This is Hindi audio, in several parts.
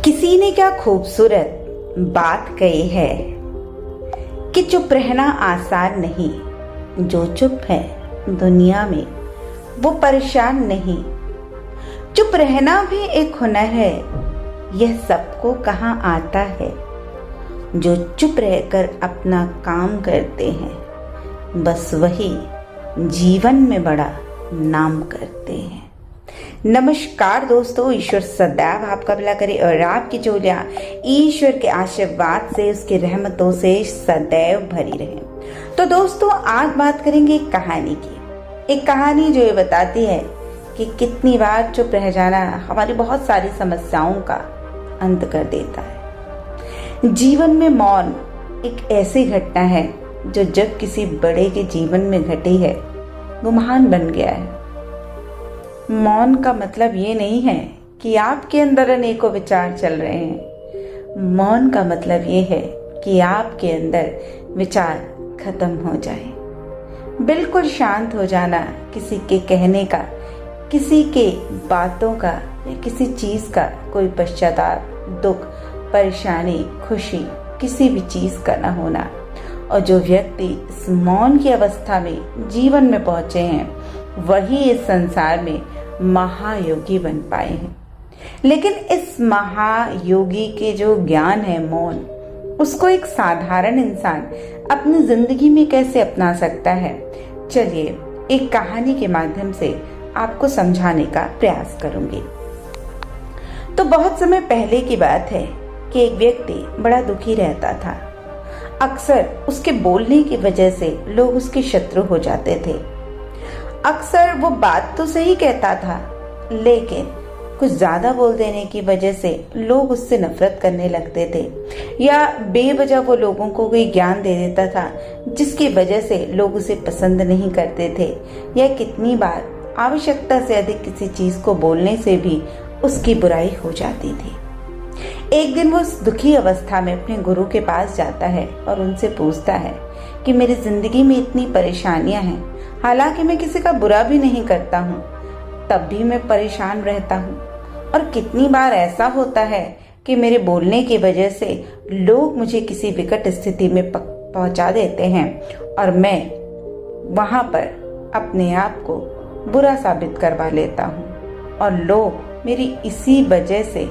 किसी ने क्या खूबसूरत बात कही है कि चुप रहना आसान नहीं। जो चुप है दुनिया में वो परेशान नहीं। चुप रहना भी एक हुनर है, यह सबको कहाँ आता है। जो चुप रहकर अपना काम करते हैं बस वही जीवन में बड़ा नाम करते हैं। नमस्कार दोस्तों, ईश्वर सदैव आपका भला करे और आपकी झोलियां ईश्वर के आशीर्वाद से, उसकी रहमतों से सदैव भरी रहे। तो दोस्तों, आज बात करेंगे एक कहानी की। एक कहानी जो ये बताती है कि कितनी बार चुप रह जाना हमारी बहुत सारी समस्याओं का अंत कर देता है। जीवन में मौन एक ऐसी घटना है जो जब किसी बड़े के जीवन में घटी है वो महान बन गया है। मौन का मतलब ये नहीं है कि आपके अंदर अनेकों विचार चल रहे हैं। मौन का मतलब ये है कि आपके अंदर विचार खत्म हो जाए। बिल्कुल शांत हो जाना, किसी के कहने का, किसी के बातों का या किसी चीज का कोई पश्चाताप, दुख, परेशानी, खुशी, किसी भी चीज का न होना। और जो व्यक्ति इस मौन की अवस्था में जीवन में पहुंचे हैं वही इस संसार में महायोगी बन पाए हैं। लेकिन इस महायोगी के जो ज्ञान है मौन, उसको एक साधारण इंसान अपनी जिंदगी में कैसे अपना सकता है, चलिए एक कहानी के माध्यम से आपको समझाने का प्रयास करूंगी। तो बहुत समय पहले की बात है कि एक व्यक्ति बड़ा दुखी रहता था। अक्सर उसके बोलने की वजह से लोग उसके शत्रु हो जाते थे। अक्सर वो बात तो सही कहता था, लेकिन कुछ ज्यादा बोल देने की वजह से लोग उससे नफरत करने लगते थे, या बेवजह वो लोगों को कोई ज्ञान दे देता था जिसकी वजह से लोग उसे पसंद नहीं करते थे, या कितनी बार आवश्यकता से अधिक किसी चीज को बोलने से भी उसकी बुराई हो जाती थी। एक दिन वो उस दुखी अवस्था में अपने गुरु के पास जाता है और उनसे पूछता है कि मेरी जिंदगी में इतनी परेशानियां हैं, हालांकि मैं किसी का बुरा भी नहीं करता हूँ, तब भी मैं परेशान रहता हूँ। और कितनी बार ऐसा होता है कि मेरे बोलने की वजह से लोग मुझे किसी विकट स्थिति में पहुंचा देते हैं और मैं वहां पर अपने आप को बुरा साबित करवा लेता हूँ और लोग मेरी इसी वजह से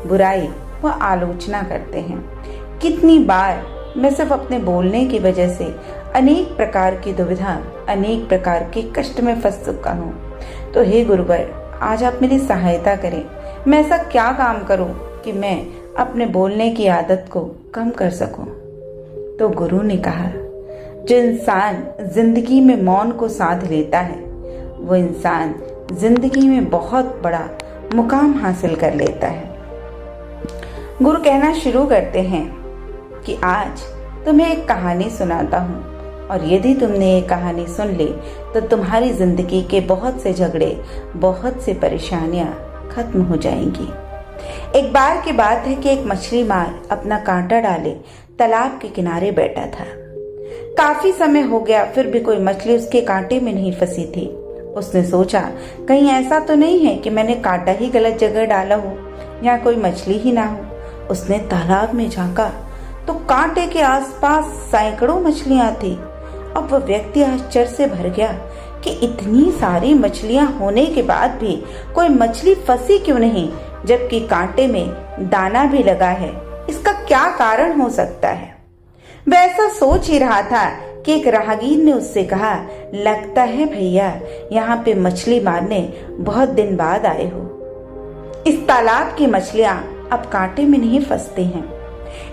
बुराई व आलोचना करते हैं। कितनी बार मैं सिर्फ अपने बोलने की वजह से अनेक प्रकार की दुविधा, अनेक प्रकार के कष्ट में फंस चुका हूँ। तो हे गुरुवर, आज आप मेरी सहायता करें। मैं ऐसा क्या काम करूं कि मैं अपने बोलने की आदत को कम कर सकूं। तो गुरु ने कहा, जो इंसान जिंदगी में मौन को साध लेता है वो इंसान जिंदगी में बहुत बड़ा मुकाम हासिल कर लेता है। गुरु कहना शुरू करते हैं कि आज तुम्हें एक कहानी सुनाता हूँ और यदि तुमने ये कहानी सुन ली तो तुम्हारी जिंदगी के बहुत से झगड़े, बहुत से परेशानियां खत्म हो जाएंगी। एक बार की बात है कि एक मछली मार अपना कांटा डाले तालाब के किनारे बैठा था। काफी समय हो गया फिर भी कोई मछली उसके कांटे में नहीं फंसी थी। उसने सोचा कहीं ऐसा तो नहीं है कि मैंने कांटा ही गलत जगह डाला हो या कोई मछली ही ना हो। उसने तालाब में झांका तो कांटे के आसपास सैकड़ों मछलियां थी। अब वह व्यक्ति आश्चर्य से भर गया कि इतनी सारी मछलियां होने के बाद भी कोई मछली फंसी क्यों नहीं, जबकि कांटे में दाना भी लगा है। इसका क्या कारण हो सकता है। वह ऐसा सोच ही रहा था कि एक राहगीर ने उससे कहा, लगता है भैया यहाँ पे मछली मारने बहुत दिन बाद आए हो। इस तालाब की मछलियां अब कांटे में नहीं फंसती हैं।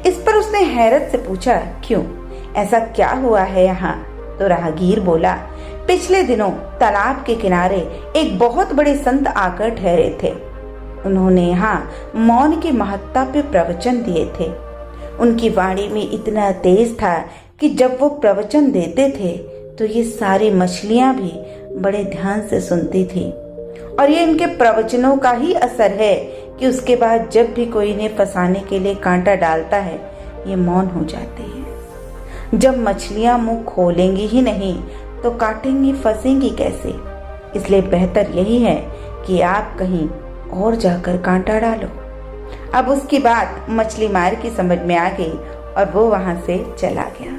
इस पर उसने हैरत से पूछा, क्यों, ऐसा क्या हुआ है यहाँ। तो राहगीर बोला, पिछले दिनों तालाब के किनारे एक बहुत बड़े संत आकर ठहरे थे। उन्होंने यहाँ मौन की महत्ता पे प्रवचन दिए थे। उनकी वाणी में इतना तेज था कि जब वो प्रवचन देते थे तो ये सारी मछलियां भी बड़े ध्यान से सुनती थी। और ये इनके प्रवचनों का ही असर है कि उसके बाद जब भी कोई इन्हें फंसाने के लिए कांटा डालता है ये मौन हो जाते हैं। जब मछलियां मुंह खोलेंगी ही नहीं तो काटेंगी, फंसेंगी कैसे। इसलिए बेहतर यही है कि आप कहीं और जाकर कांटा डालो। अब उसकी बात मछली मार की समझ में आ गई और वो वहां से चला गया।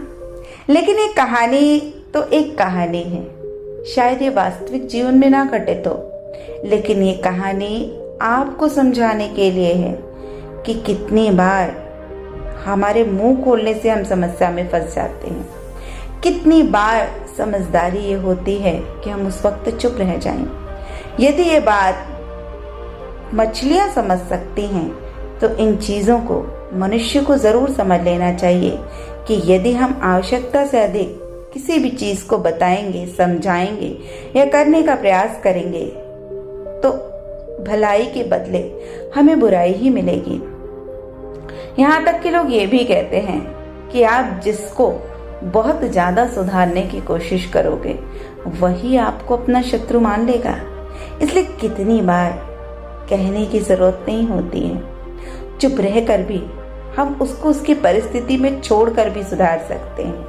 लेकिन एक कहानी तो एक कहानी है, शायद ये वास्तविक जीवन में ना घटे तो, लेकिन ये कहानी आपको समझाने के लिए है कि कितनी बार हमारे मुंह खोलने से हम समस्या में फंस जाते हैं। कितनी बार समझदारी ये होती है कि हम उस वक्त चुप रह जाएं। यदि ये बात मछलियां समझ सकती हैं तो इन चीजों को मनुष्य को जरूर समझ लेना चाहिए कि यदि हम आवश्यकता से अधिक किसी भी चीज को बताएंगे, समझाएंगे या करने का प्रयास करेंगे तो भलाई के बदले हमें बुराई ही मिलेगी। यहाँ तक कि लोग ये भी कहते हैं कि आप जिसको बहुत ज्यादा सुधारने की कोशिश करोगे वही आपको अपना शत्रु मान लेगा। इसलिए कितनी बार कहने की जरूरत नहीं होती है, चुप रहकर भी हम उसको उसकी परिस्थिति में छोड़कर भी सुधार सकते हैं।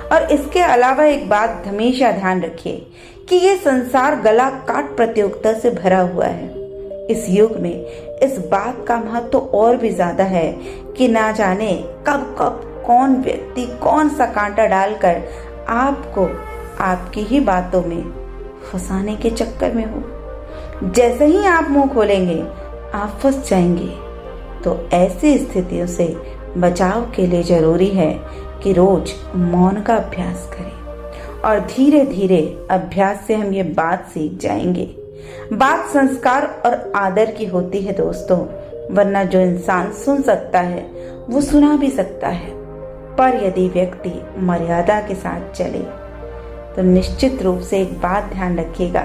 और इसके अलावा एक बात हमेशा ध्यान रखिए कि ये संसार गला काट प्रतियोगिता से भरा हुआ है। इस युग में इस बात का महत्व तो और भी ज्यादा है कि ना जाने कब कब कौन व्यक्ति कौन सा कांटा डालकर आपको आपकी ही बातों में फंसाने के चक्कर में हो। जैसे ही आप मुंह खोलेंगे आप फंस जाएंगे। तो ऐसी स्थितियों से बचाव के लिए जरूरी है कि रोज मौन का अभ्यास करें और धीरे धीरे अभ्यास से हम ये बात सीख जाएंगे। बात संस्कार और आदर की होती है दोस्तों, वरना जो इंसान सुन सकता है वो सुना भी सकता है, पर यदि व्यक्ति मर्यादा के साथ चले तो निश्चित रूप से एक बात ध्यान रखिएगा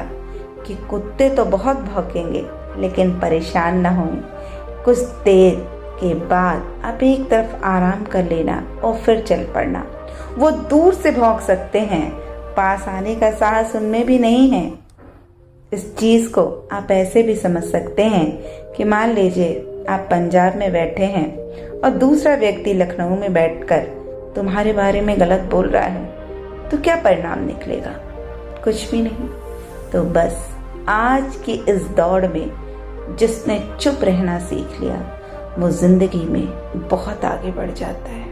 कि कुत्ते तो बहुत भौंकेंगे लेकिन परेशान न हों। कुछ देर के बाद आप एक तरफ आराम कर लेना और फिर चल पड़ना। वो दूर से भौंक सकते हैं, पास आने का साहस उनमें भी नहीं है। इस चीज को आप ऐसे भी समझ सकते हैं कि मान लीजिए आप पंजाब में बैठे हैं और दूसरा व्यक्ति लखनऊ में बैठकर तुम्हारे बारे में गलत बोल रहा है, तो क्या परिणाम निकलेगा? कुछ भी नहीं। तो बस आज की इस दौड़ में जिसने चुप रहना सीख लिया वो जिंदगी में बहुत आगे बढ़ जाता है।